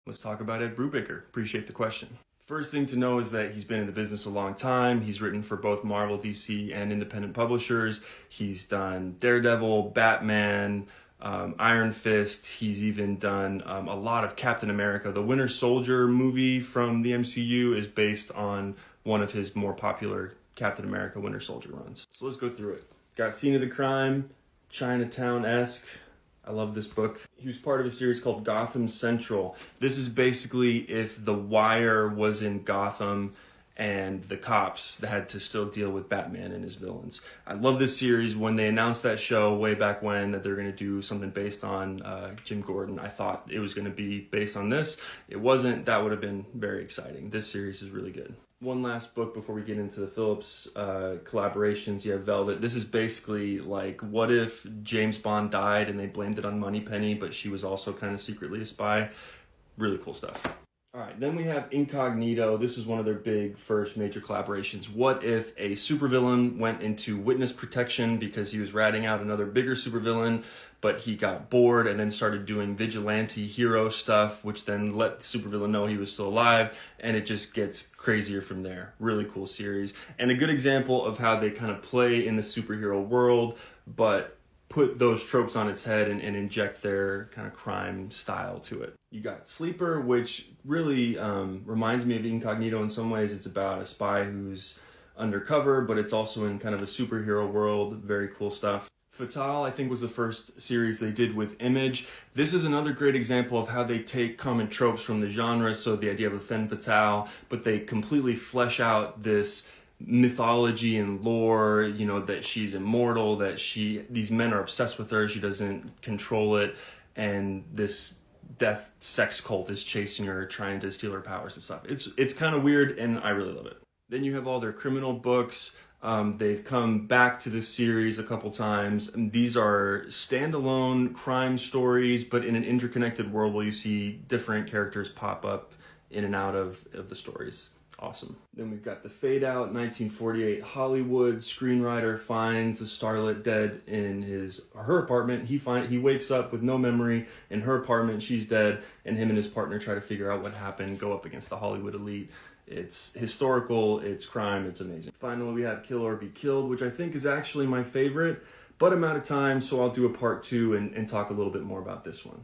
Let's talk about Ed Brubaker. Appreciate the question. First thing to know is that he's been in the business a long time. He's written for both Marvel, DC, and independent publishers. He's done Daredevil, Batman, Iron Fist. He's even done a lot of Captain America. The Winter Soldier movie from the MCU is based on one of his more popular Captain America Winter Soldier runs. So let's go through it. Got Scene of the Crime, Chinatown-esque. I love this book. He was part of a series called Gotham Central. This is basically if The Wire was in Gotham and the cops had to still deal with Batman and his villains. I love this series. When they announced that show way back when that they're going to do something based on Jim Gordon, I thought it was going to be based on this. It wasn't. That would have been very exciting. This series is really good. One last book before we get into the Phillips collaborations. You have Velvet. This is basically like, what if James Bond died and they blamed it on Moneypenny, but she was also kind of secretly a spy? Really cool stuff. All right, then we have Incognito. This was one of their big first major collaborations. What if a supervillain went into witness protection because he was ratting out another bigger supervillain, but he got bored and then started doing vigilante hero stuff, which then let the supervillain know he was still alive, and it just gets crazier from there. Really cool series. And a good example of how they kind of play in the superhero world, but put those tropes on its head and inject their kind of crime style to it. You got Sleeper, which really reminds me of Incognito in some ways. It's about a spy who's undercover, but it's also in kind of a superhero world. Very cool stuff. Fatale, I think, was the first series they did with Image. This is another great example of how they take common tropes from the genre, so the idea of a femme fatale, but they completely flesh out this mythology and lore, you know, that she's immortal, that these men are obsessed with her, she doesn't control it, and this death sex cult is chasing her, trying to steal her powers and stuff. It's kind of weird, and I really love it. Then you have all their criminal books. They've come back to this series a couple times. These are standalone crime stories, but in an interconnected world where you see different characters pop up in and out of the stories. Awesome. Then we've got The Fade Out, 1948 Hollywood. Screenwriter finds the starlet dead in her apartment. He wakes up with no memory in her apartment. She's dead, and him and his partner try to figure out what happened, go up against the Hollywood elite. It's historical, it's crime, it's amazing. Finally, we have Kill or Be Killed, which I think is actually my favorite, but I'm out of time, so I'll do a part 2 and talk a little bit more about this one.